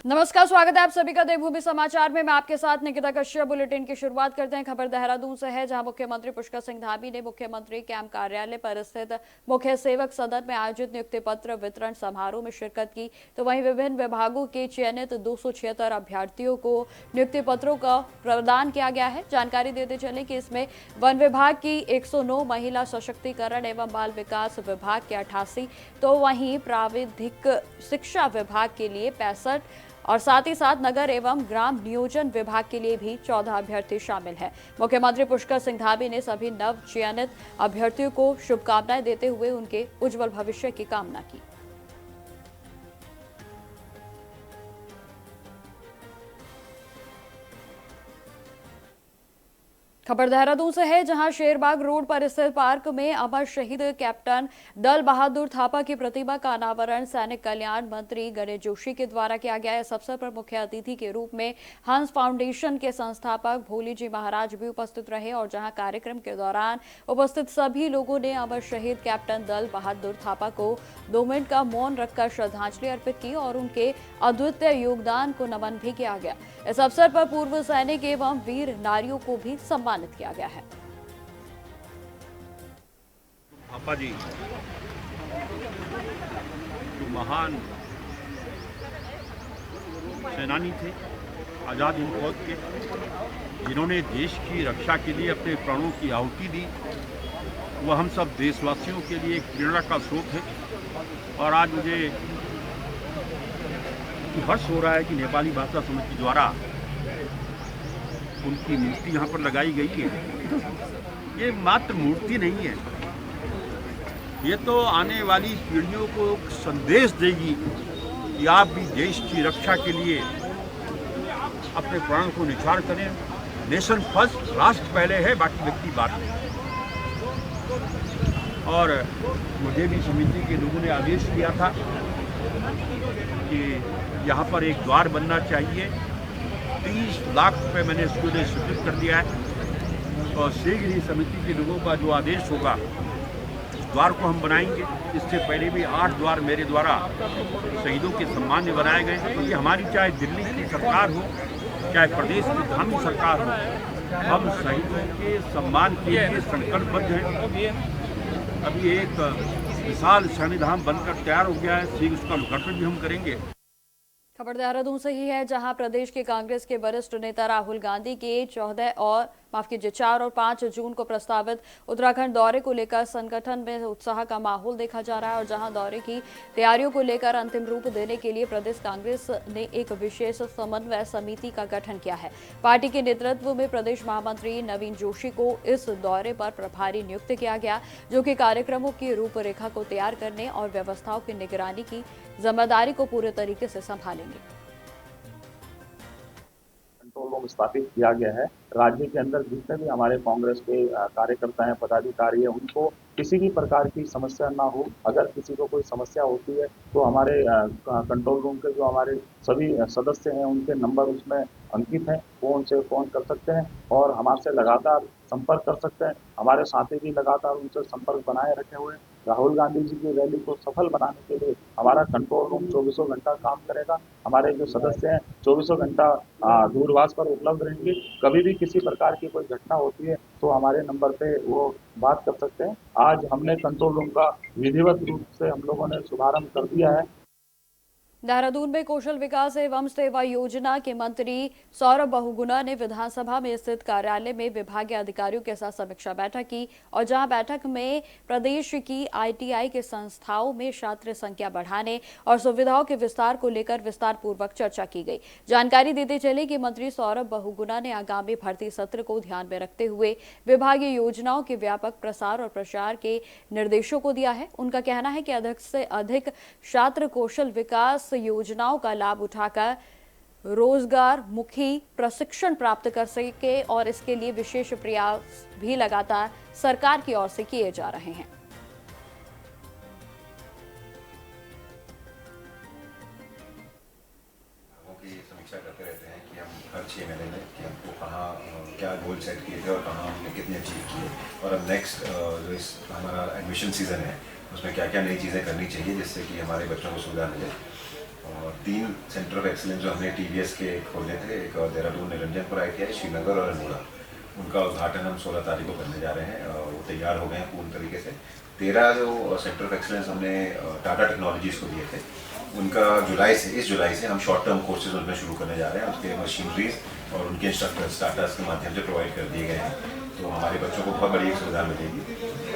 नमस्कार, स्वागत है आप सभी का देवभूमि समाचार में। मैं आपके साथ निकिता कश्यप। बुलेटिन की शुरुआत करते हैं खबर देहरादून से है, जहां मुख्यमंत्री पुष्कर सिंह धामी ने मुख्यमंत्री कैंप कार्यालय पर स्थित मुख्य सेवक सदन में आयोजित नियुक्ति पत्र वितरण समारोह में शिरकत की। तो वहीं विभिन्न विभागों के चयनित 276 अभ्यर्थियों को नियुक्ति पत्रों का प्रदान किया गया है। जानकारी देते चले कि इसमें वन विभाग की 109, महिला सशक्तिकरण एवं बाल विकास विभाग के 88, तो वहीं प्राविधिक शिक्षा विभाग के लिए 65 और साथ ही साथ नगर एवं ग्राम नियोजन विभाग के लिए भी 14 अभ्यर्थी शामिल हैं। मुख्यमंत्री पुष्कर सिंह धामी ने सभी नव चयनित अभ्यर्थियों को शुभकामनाएं देते हुए उनके उज्जवल भविष्य की कामना की। खबर देहरादून से है, जहां शेरबाग रोड पर स्थित पार्क में अमर शहीद कैप्टन दल बहादुर थापा की प्रतिमा का अनावरण सैनिक कल्याण मंत्री गणेश जोशी के द्वारा किया गया। इस अवसर पर मुख्य अतिथि के रूप में हंस फाउंडेशन के संस्थापक भोली जी महाराज भी उपस्थित रहे और जहां कार्यक्रम के दौरान उपस्थित सभी लोगों ने अमर शहीद कैप्टन दल बहादुर थापा को 2 मिनट का मौन रखकर श्रद्धांजलि अर्पित की और उनके अद्वितीय योगदान को नमन भी किया गया। इस अवसर पर पूर्व सैनिक एवं वीर नारियों को भी सम्मानित किया गया है। थापा जी जो महान सेनानी थे, आजाद हिंद फौज के, जिन्होंने देश की रक्षा के लिए अपने प्राणों की आहुति दी, वह हम सब देशवासियों के लिए एक प्रेरणा का स्रोत है। और आज मुझे हर्ष हो रहा है कि नेपाली भाषा समिति द्वारा उनकी मूर्ति यहाँ पर लगाई गई है। ये मात्र मूर्ति नहीं है, ये तो आने वाली पीढ़ियों को संदेश देगी कि आप भी देश की रक्षा के लिए अपने प्राण को निछावर करें। नेशन फर्स्ट, राष्ट्र पहले है, बाकी व्यक्ति बाद में। और मुझे भी समिति के लोगों ने आदेश दिया था कि यहाँ पर एक द्वार बनना चाहिए। 30 लाख रुपए मैंने इसके लिए स्वीकृत कर दिया है और शीघ्र ही समिति के लोगों का जो आदेश होगा उस द्वार को हम बनाएंगे। इससे पहले भी 8 द्वार मेरे द्वारा शहीदों के सम्मान में बनाए गए हैं, क्योंकि हमारी चाहे दिल्ली की सरकार हो, चाहे प्रदेश की धामी सरकार हो, हम शहीदों के सम्मान के लिए संकल्पबद्ध हैं। अभी एक विशाल सैन्यधाम बनकर तैयार हो गया है, शीघ्र उसका लोकार्पण भी हम करेंगे। खबर देहरादून से ही है, जहां प्रदेश के कांग्रेस के वरिष्ठ नेता राहुल गांधी के 4 और 5 जून को प्रस्तावित उत्तराखंड दौरे को लेकर संगठन में उत्साह का माहौल देखा जा रहा है और जहां दौरे की तैयारियों को लेकर अंतिम रूप देने के लिए प्रदेश कांग्रेस ने एक विशेष समन्वय समिति का गठन किया है। पार्टी के नेतृत्व में प्रदेश महामंत्री नवीन जोशी को इस दौरे पर प्रभारी नियुक्त किया गया, जो कि कार्यक्रमों की रूपरेखा को तैयार करने और व्यवस्थाओं की निगरानी की जिम्मेदारी को पूरे तरीके से संभालेंगे। कंट्रोल रूम स्थापित किया गया है। राज्य के अंदर जितने भी हमारे कांग्रेस के कार्यकर्ता हैं, पदाधिकारी हैं, उनको किसी भी प्रकार की समस्या ना हो। अगर किसी को कोई समस्या होती है तो हमारे कंट्रोल रूम के जो हमारे सभी सदस्य हैं, उनके नंबर उसमें अंकित हैं, वो उनसे फ़ोन कर सकते हैं और हमारे लगातार संपर्क कर सकते हैं। हमारे साथी भी लगातार उनसे संपर्क बनाए रखे हुए हैं। राहुल गांधी जी की रैली को सफल बनाने के लिए हमारा कंट्रोल रूम 24 घंटा काम करेगा। हमारे जो सदस्य हैं 24 घंटा दूरभाष पर उपलब्ध रहेंगे। कभी भी किसी प्रकार की कोई घटना होती है तो हमारे नंबर पे वो बात कर सकते हैं। आज हमने कंट्रोल रूम का विधिवत रूप से हम लोगों ने शुभारंभ कर दिया है। देहरादून में कौशल विकास एवं सेवा योजना के मंत्री सौरभ बहुगुणा ने विधानसभा में स्थित कार्यालय में विभागीय अधिकारियों के साथ समीक्षा बैठक की और जहां बैठक में प्रदेश की आईटीआई के संस्थाओं में छात्र संख्या बढ़ाने और सुविधाओं के विस्तार को लेकर विस्तार पूर्वक चर्चा की गई। जानकारी देते चले कि मंत्री सौरभ बहुगुणा ने आगामी भर्ती सत्र को ध्यान में रखते हुए विभागीय योजनाओं के व्यापक प्रसार और प्रचार के निर्देशों को दिया है। उनका कहना है कि अधिक से अधिक छात्र कौशल विकास योजनाओं का लाभ उठाकर रोजगार मुखी प्रशिक्षण प्राप्त कर सके और इसके लिए विशेष प्रयास भी लगातार सरकार की ओर से किए जा रहे हैं। की समीक्षा करते रहते हैं कि हम हर 6 महीने में कि हमको कहाँ क्या गोल सेट किए थे और कहाँ हमने कितने अचीव किए, और अब नेक्स्ट जो इस हमारा एडमिशन सीज़न है उसमें क्या क्या नई चीज़ें करनी चाहिए जिससे कि हमारे बच्चों को सुविधा मिले। और 3 सेंटर ऑफ एक्सीलेंस जो हमने TVS के खोले थे, एक देहरादून निरंजनपुर ITI, श्रीनगर और अल्मोड़ा, उनका उद्घाटन हम 16 तारीख को करने जा रहे हैं। वो तैयार हो गए हैं पूर्ण तरीके से। 13 जो सेंटर ऑफ एक्सीलेंस हमने टाटा टेक्नोलॉजीज़ को दिए थे, उनका इस जुलाई से हम शॉर्ट टर्म कोर्सेज उनमें शुरू करने जा रहे हैं। उसके मशीनरीज और उनके इंस्ट्रक्टर्स टाटा के माध्यम से प्रोवाइड कर दिए गए हैं, तो हमारे बच्चों को बहुत बड़ी एक सुविधा मिलेगी।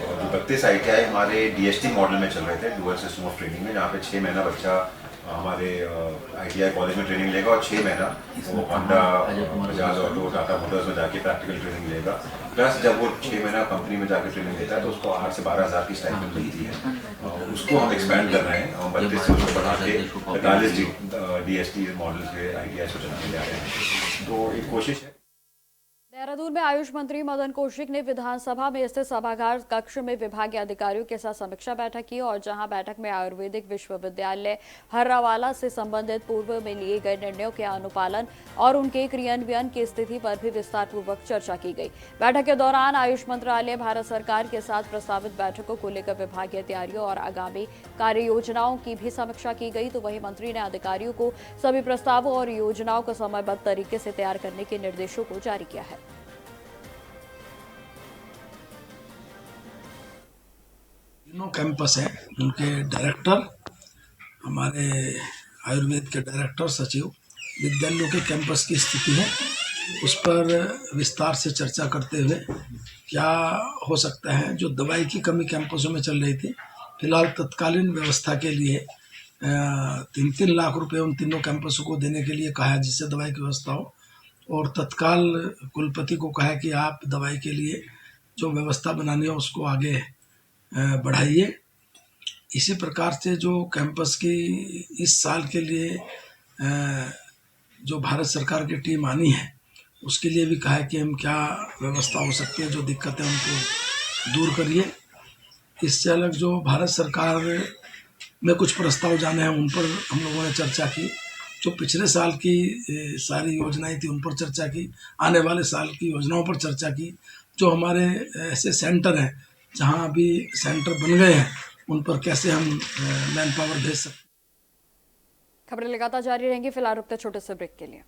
और जो 32 ITI हमारे DST मॉडल में चल रहे थे, डुअल सिस्टम ऑफ ट्रेनिंग में, जहाँ पे 6 महीना बच्चा हमारे ITI कॉलेज में ट्रेनिंग लेगा और 6 महीना वो Honda, Bajaj auto, Tata Motors में जाके प्रैक्टिकल ट्रेनिंग लेगा। प्लस जब वो 6 महीना कंपनी में जाके ट्रेनिंग लेता है तो उसको 8 से 12 हज़ार की स्टाइपेंड मिलती है। उसको हम एक्सपेंड कर रहे हैं और 32 से उसको बढ़ा के 45 DST मॉडल के ITI को चलाने जा रहे हैं। तो एक कोशिश है। देहरादून में आयुष मंत्री मदन कौशिक ने विधानसभा में स्थित सभागार कक्ष में विभागीय अधिकारियों के साथ समीक्षा बैठक की, और जहां बैठक में आयुर्वेदिक विश्वविद्यालय हर्रावाला से संबंधित पूर्व में लिए गए निर्णयों के अनुपालन और उनके क्रियान्वयन की स्थिति पर भी विस्तार पूर्वक चर्चा की गई। बैठक के दौरान आयुष मंत्रालय भारत सरकार के साथ प्रस्तावित बैठकों को लेकर विभागीय तैयारियों और आगामी कार्य योजनाओं की भी समीक्षा की गई। तो वहीं मंत्री ने अधिकारियों को सभी प्रस्तावों और योजनाओं को समयबद्ध तरीके से तैयार करने के निर्देशों को जारी किया है। तीनों कैंपस हैं, उनके डायरेक्टर, हमारे आयुर्वेद के डायरेक्टर, सचिव, विद्यालयों के कैंपस की स्थिति है, उस पर विस्तार से चर्चा करते हुए क्या हो सकता है। जो दवाई की कमी कैंपसों में चल रही थी, फिलहाल तत्कालीन व्यवस्था के लिए 3-3 लाख रुपए उन तीनों कैंपसों को देने के लिए कहा, जिससे दवाई की व्यवस्था हो, और तत्काल कुलपति को कहा कि आप दवाई के लिए जो व्यवस्था बनानी है उसको आगे बढ़ाइए। इसी प्रकार से जो कैंपस की इस साल के लिए जो भारत सरकार की टीम आनी है, उसके लिए भी कहा है कि हम क्या व्यवस्था हो सकती है, जो दिक्कतें उनको दूर करिए। इससे अलग जो भारत सरकार में कुछ प्रस्ताव जाने हैं, उन पर हम लोगों ने चर्चा की। जो पिछले साल की सारी योजनाएं थी उन पर चर्चा की, आने वाले साल की योजनाओं पर चर्चा की। जो हमारे ऐसे सेंटर हैं जहां अभी सेंटर बन गए हैं, उन पर कैसे हम मैन पावर भेज सकते। खबरें लगातार जारी रहेंगी, फिलहाल रुकते छोटे से ब्रेक के लिए।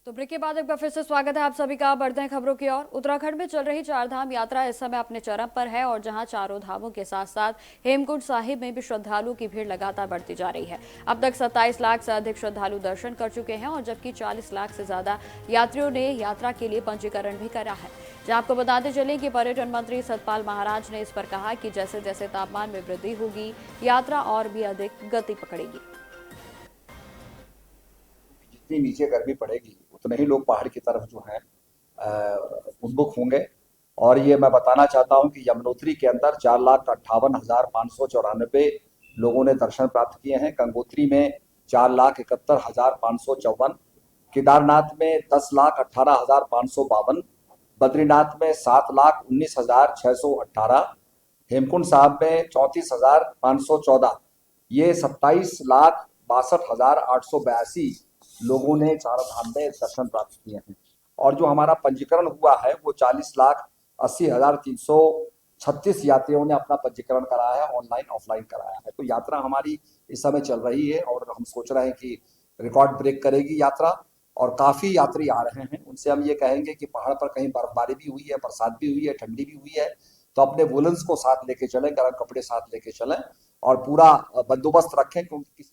तो ब्रेक के बाद एक बार फिर से स्वागत है आप सभी का। बढ़ते हैं खबरों की ओर। उत्तराखंड में चल रही 4 धाम यात्रा इस समय अपने चरम पर है, और जहां चारों धामों के साथ साथ हेमकुंड साहिब में भी श्रद्धालुओं की भीड़ लगातार बढ़ती जा रही है। अब तक 27 लाख से अधिक श्रद्धालु दर्शन कर चुके हैं, और जबकि 40 लाख से ज्यादा यात्रियों ने यात्रा के लिए पंजीकरण भी करा है। जहां आपको बताते चले कि पर्यटन मंत्री सतपाल महाराज ने इस पर कहा कि जैसे जैसे तापमान में वृद्धि होगी, यात्रा और भी अधिक गति पकड़ेगी। जितनी नीचे गर्मी पड़ेगी उतने ही लोग पहाड़ की तरफ जो है उन्मुख होंगे। और ये मैं बताना चाहता हूं कि यमुनोत्री के अंदर 4,58,594 लोगों ने दर्शन प्राप्त किए हैं। गंगोत्री में 4,71,554, केदारनाथ में 10,18,552, बद्रीनाथ में 7,19,618, हेमकुंड साहब में 34,514। ये 27,62,882 लोगों ने चारों धाम में दर्शन प्राप्त किए हैं। और जो हमारा पंजीकरण हुआ है वो 40,80,336 यात्रियों ने अपना पंजीकरण कराया है, ऑनलाइन ऑफलाइन कराया है। तो यात्रा हमारी इस समय चल रही है और हम सोच रहे हैं कि रिकॉर्ड ब्रेक करेगी यात्रा। और काफी यात्री आ रहे हैं। उनसे हम ये कहेंगे कि पहाड़ पर कहीं बर्फबारी भी हुई है, बरसात भी हुई है, ठंडी भी हुई है, तो अपने वुलन्स को साथ लेके चलें, गर्म कपड़े साथ लेके चलें और पूरा बंदोबस्त रखें, क्योंकि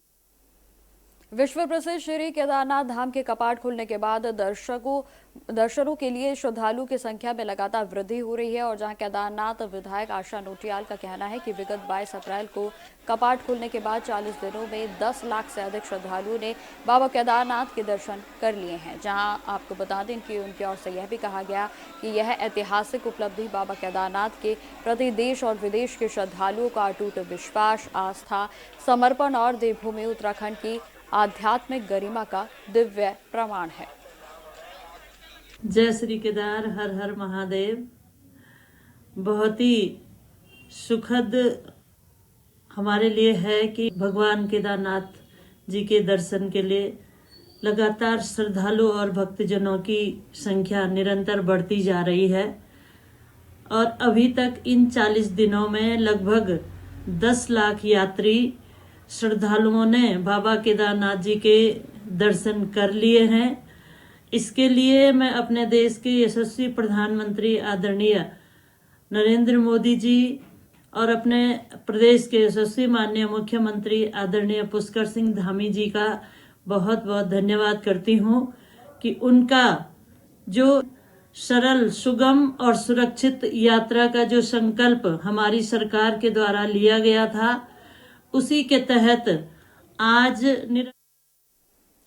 विश्व प्रसिद्ध श्री केदारनाथ धाम के कपाट खुलने के बाद दर्शनों के लिए श्रद्धालुओं की संख्या में लगातार वृद्धि हो रही है। और जहां केदारनाथ विधायक आशा नोटियाल का कहना है कि विगत 22 अप्रैल को कपाट खुलने के बाद 40 दिनों में 10 लाख से अधिक श्रद्धालुओं ने बाबा केदारनाथ के दर्शन कर लिए हैं। जहां आपको बता दें कि उनकी ओर से यह भी कहा गया कि यह ऐतिहासिक उपलब्धि बाबा केदारनाथ के प्रति देश और विदेश के श्रद्धालुओं का अटूट विश्वास, आस्था, समर्पण और देवभूमि उत्तराखंड की आध्यात्मिक गरिमा का दिव्य प्रमाण है। जय श्री केदार, हर हर महादेव। बहुत ही सुखद हमारे लिए है कि भगवान केदारनाथ जी के दर्शन के लिए लगातार श्रद्धालु और भक्तजनों की संख्या निरंतर बढ़ती जा रही है और अभी तक इन 40 दिनों में लगभग 10 लाख यात्री श्रद्धालुओं ने बाबा केदारनाथ जी के दर्शन कर लिए हैं। इसके लिए मैं अपने देश के यशस्वी प्रधानमंत्री आदरणीय नरेंद्र मोदी जी और अपने प्रदेश के यशस्वी माननीय मुख्यमंत्री आदरणीय पुष्कर सिंह धामी जी का बहुत बहुत धन्यवाद करती हूँ कि उनका जो सरल, सुगम और सुरक्षित यात्रा का जो संकल्प हमारी सरकार के द्वारा लिया गया था, उसी के तहत आज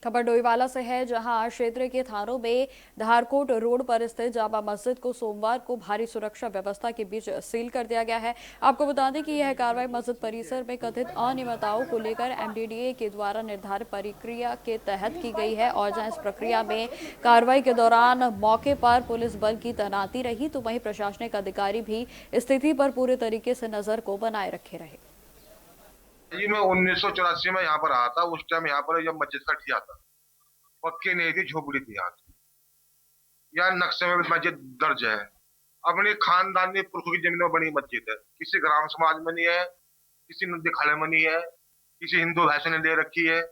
खबर डोईवाला से है, जहां क्षेत्र के थानों में धारकोट रोड पर स्थित जामा मस्जिद को सोमवार को भारी सुरक्षा व्यवस्था के बीच सील कर दिया गया है। आपको बता दें कि यह कार्रवाई मस्जिद परिसर में कथित अनियमितताओं को लेकर एमडीडीए के द्वारा निर्धारित प्रक्रिया के तहत की गई है और जहां इस प्रक्रिया में कार्रवाई के दौरान मौके पर पुलिस बल की तैनाती रही, तो वहीं प्रशासनिक अधिकारी भी स्थिति पर पूरे तरीके से नजर को बनाए रखे रहे। जी मैं 1984 में यहाँ पर आया था। उस टाइम यहाँ पर जब मस्जिद का ठिया था, पक्की नहीं थी, झोपड़ी थी। यहाँ यहाँ नक्शे में मस्जिद दर्ज है। अपनी खानदानी पुरुषों की जमीन में बनी मस्जिद है, किसी ग्राम समाज में नहीं है, किसी नदी खड़े में नहीं है, किसी हिंदू भाई से ने ले रखी है।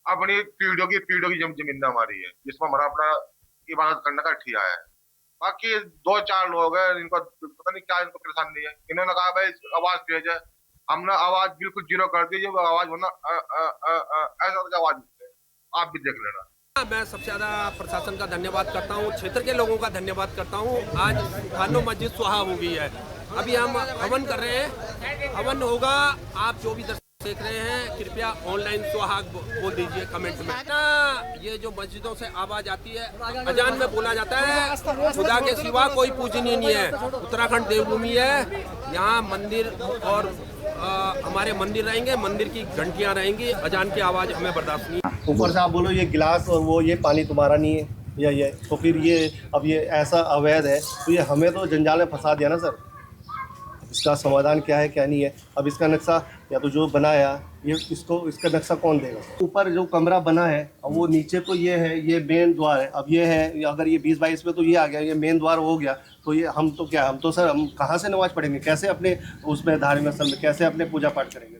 अपनी पीढ़ियों की जमीन हमारी है, जिसमें हमारा अपना इबादत करने का ठिया है। बाकी 2-4 लोग हैं, इनको पता नहीं क्या इनको परेशानी है। इन्होंने कहा भाई आवाज तेज है, हमने आवाज बिल्कुल जीरो कर दी। जब आवाज होना ऐसा आवाज है, आप भी देख लेना। मैं सबसे ज्यादा प्रशासन का धन्यवाद करता हूँ, क्षेत्र के लोगों का धन्यवाद करता हूँ। आज खानो मस्जिद सुहा हो गई है। अभी हम हवन कर रहे हैं, हवन होगा। आप जो भी दर्शक देख रहे हैं, कृपया ऑनलाइन सुहाग बोल दीजिए कमेंट में ना। ये जो मस्जिदों से आवाज आती है, अजान में बोला जाता है खुदा के सिवा कोई पूजनीय नहीं है। उत्तराखंड देवभूमि है, यहाँ मंदिर और हमारे मंदिर रहेंगे, मंदिर की घंटियां रहेंगी, अजान की आवाज हमें बर्दाश्त नहीं। ऊपर से आप बोलो ये गिलास और वो ये पानी तुम्हारा नहीं है या ये, तो फिर ये अब ये ऐसा अवैध है, तो ये हमें तो जंजाल में फंसा दिया ना सर। इसका समाधान क्या है क्या नहीं है। अब इसका नक्शा या तो जो बनाया ये इसका नक्शा कौन देगा। ऊपर जो कमरा बना है, अब वो नीचे तो ये है, ये मेन द्वार है। अब ये है, अगर ये 20-22 में तो ये आ गया, ये मेन द्वार हो गया, तो ये हम तो क्या, हम तो सर हम कहाँ से नमाज पढ़ेंगे, कैसे अपने उसमें धार्मिक स्थल में कैसे अपने पूजा पाठ करेंगे।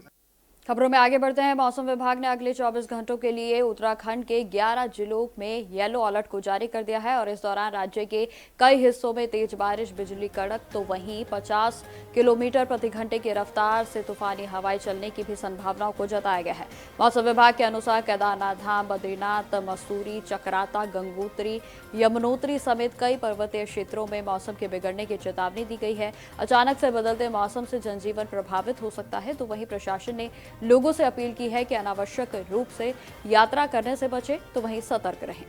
खबरों में आगे बढ़ते हैं। मौसम विभाग ने अगले 24 घंटों के लिए उत्तराखंड के 11 जिलों में येलो अलर्ट को जारी कर दिया है और इस दौरान राज्य के कई हिस्सों में तेज बारिश, बिजली कड़क, तो वहीं 50 किलोमीटर प्रति घंटे की रफ्तार से तूफानी हवाएं चलने की भी संभावनाओं को जताया गया है। मौसम विभाग के अनुसार केदारनाथ धाम, बद्रीनाथ, मसूरी, चक्राता, गंगोत्री, यमुनोत्री समेत कई पर्वतीय क्षेत्रों में मौसम के बिगड़ने की चेतावनी दी गई है। अचानक से बदलते मौसम से जनजीवन प्रभावित हो सकता है, तो वहीं प्रशासन ने लोगों से अपील की है कि अनावश्यक रूप से यात्रा करने से बचें, तो वहीं सतर्क रहें।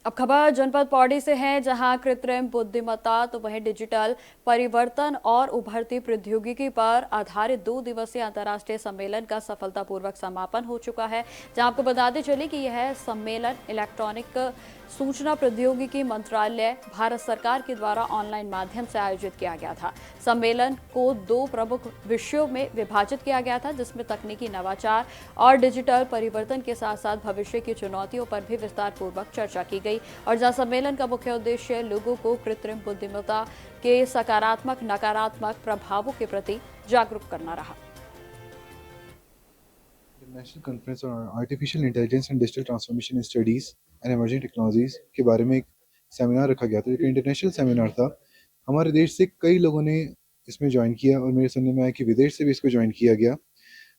अब खबर जनपद पौड़ी से है, जहां कृत्रिम बुद्धिमत्ता, तो वहीं डिजिटल परिवर्तन और उभरती प्रौद्योगिकी पर आधारित 2 दिवसीय अंतर्राष्ट्रीय सम्मेलन का सफलतापूर्वक समापन हो चुका है। जहां आपको बताते चले कि यह सम्मेलन इलेक्ट्रॉनिक सूचना प्रौद्योगिकी मंत्रालय भारत सरकार के द्वारा ऑनलाइन माध्यम से आयोजित किया गया था। सम्मेलन को 2 प्रमुख विषयों में विभाजित किया गया था, जिसमें तकनीकी नवाचार और डिजिटल परिवर्तन के साथ साथ भविष्य की चुनौतियों पर भी विस्तार पूर्वक चर्चा की गई और जहां सम्मेलन का मुख्य उद्देश्य लोगों को कृत्रिम बुद्धिमत्ता के सकारात्मक नकारात्मक प्रभावों के प्रति जागरूक करना रहा। National conference on artificial intelligence and digital transformation studies and emerging technologies के बारे में एक सेमिनार रखा गया था, जो कि इंटरनेशनल सेमिनार था। हमारे देश से कई लोगों ने इसमें ज्वाइन किया और मेरे सुनने में आया कि विदेश से भी इसको ज्वाइन किया गया।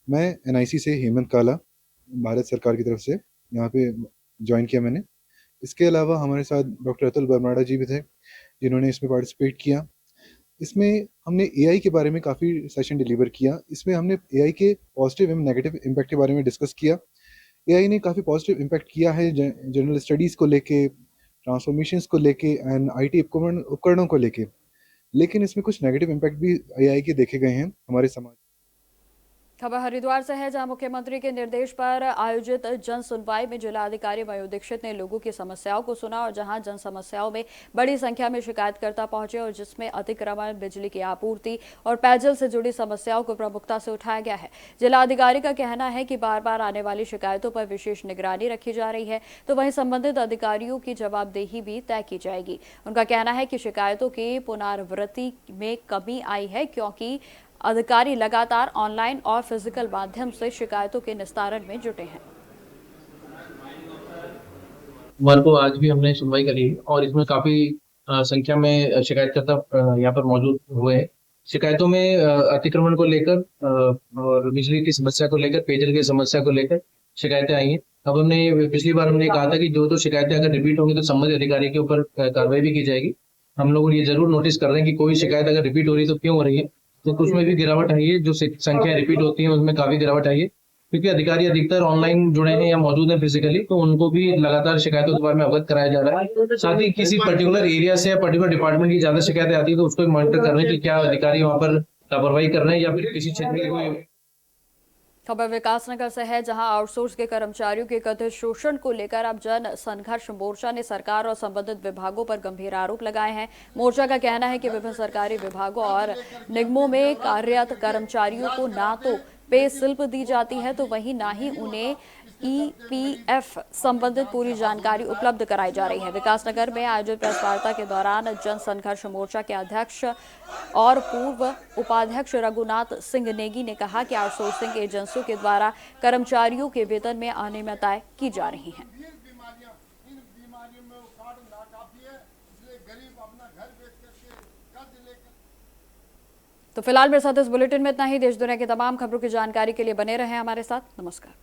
मैं एनआईसी से हेमंत काला, भारत सरकार की तरफ से यहाँ पे ज्वाइन किया मैंने। इसके अलावा हमारे साथ डॉक्टर अतुल बरमाड़ा जी भी थे, जिन्होंने इसमें पार्टिसिपेट किया। इसमें हमने एआई के बारे में काफ़ी सेशन डिलीवर किया। इसमें हमने एआई के पॉजिटिव एवं नेगेटिव इम्पैक्ट के बारे में डिस्कस किया। एआई ने काफ़ी पॉजिटिव इम्पैक्ट किया है जनरल स्टडीज़ को लेके, ट्रांसफॉर्मेशंस को लेके एंड आईटी उपकरणों को लेके, लेकिन इसमें कुछ नेगेटिव इम्पैक्ट भी एआई के देखे गए हैं हमारे समाज। खबर हरिद्वार से है, जहां मुख्यमंत्री के निर्देश पर आयोजित जन सुनवाई में जिलाधिकारी मयूर दीक्षित ने लोगों की समस्याओं को सुना और जहां जन समस्याओं में बड़ी संख्या में शिकायतकर्ता पहुंचे और जिसमें अतिक्रमण, बिजली की आपूर्ति और पेयजल से जुड़ी समस्याओं को प्रमुखता से उठाया गया है। जिलाधिकारी का कहना है कि बार बार आने वाली शिकायतों पर विशेष निगरानी रखी जा रही है, तो वहीं संबंधित अधिकारियों की जवाबदेही भी तय की जाएगी। उनका कहना है कि शिकायतों की पुनरावृत्ति में कमी आई है, क्योंकि अधिकारी लगातार ऑनलाइन और फिजिकल माध्यम से शिकायतों के निस्तारण में जुटे हैं। सोमवार को आज भी हमने सुनवाई करी और इसमें काफी संख्या में शिकायतकर्ता यहाँ पर मौजूद हुए हैं। शिकायतों में अतिक्रमण को लेकर और बिजली की समस्या को लेकर, पेयजल की समस्या को लेकर शिकायतें आई हैं। अब हमने पिछली बार कहा था कि जो शिकायतें अगर रिपीट होंगी तो संबंधित अधिकारी के ऊपर कार्रवाई भी की जाएगी। हम लोग ये जरूर नोटिस कर रहे हैं कि कोई शिकायत अगर रिपीट हो रही है तो क्यों हो रही है, तो उसमें भी गिरावट आई है। जो संख्या रिपीट होती है उसमें काफी गिरावट आई है, क्योंकि अधिकारी अधिकतर ऑनलाइन जुड़े हैं या मौजूद हैं फिजिकली, तो उनको भी लगातार शिकायतों के बारे में अवगत कराया जा रहा है। साथ ही किसी पर्टिकुलर एरिया से या पर्टिकुलर डिपार्टमेंट की ज्यादा शिकायतें आती है तो उसको मॉनिटर कर रहे हैं कि क्या अधिकारी वहां पर लापरवाही कर रहे हैं या फिर किसी क्षेत्र के कोई। खबर विकासनगर से है, जहां आउटसोर्स के कर्मचारियों के कथित शोषण को लेकर अब जन संघर्ष मोर्चा ने सरकार और संबंधित विभागों पर गंभीर आरोप लगाए हैं। मोर्चा का कहना है कि विभिन्न सरकारी विभागों और निगमों में कार्यरत कर्मचारियों को ना तो पे स्लिप दी जाती है, तो वहीं ना ही उन्हें ईपीएफ संबंधित पूरी जानकारी उपलब्ध कराई जा रही है। विकासनगर में आयोजित प्रेस वार्ता के दौरान जन संघर्ष मोर्चा के अध्यक्ष और पूर्व उपाध्यक्ष रघुनाथ सिंह नेगी ने कहा कि आउटसोर्सिंग एजेंसियों के द्वारा कर्मचारियों के वेतन में अनियमितताएं की जा रही हैं। तो फिलहाल मेरे साथ इस बुलेटिन में इतना ही। देश दुनिया की तमाम खबरों की जानकारी के लिए बने रहें हमारे साथ। नमस्कार।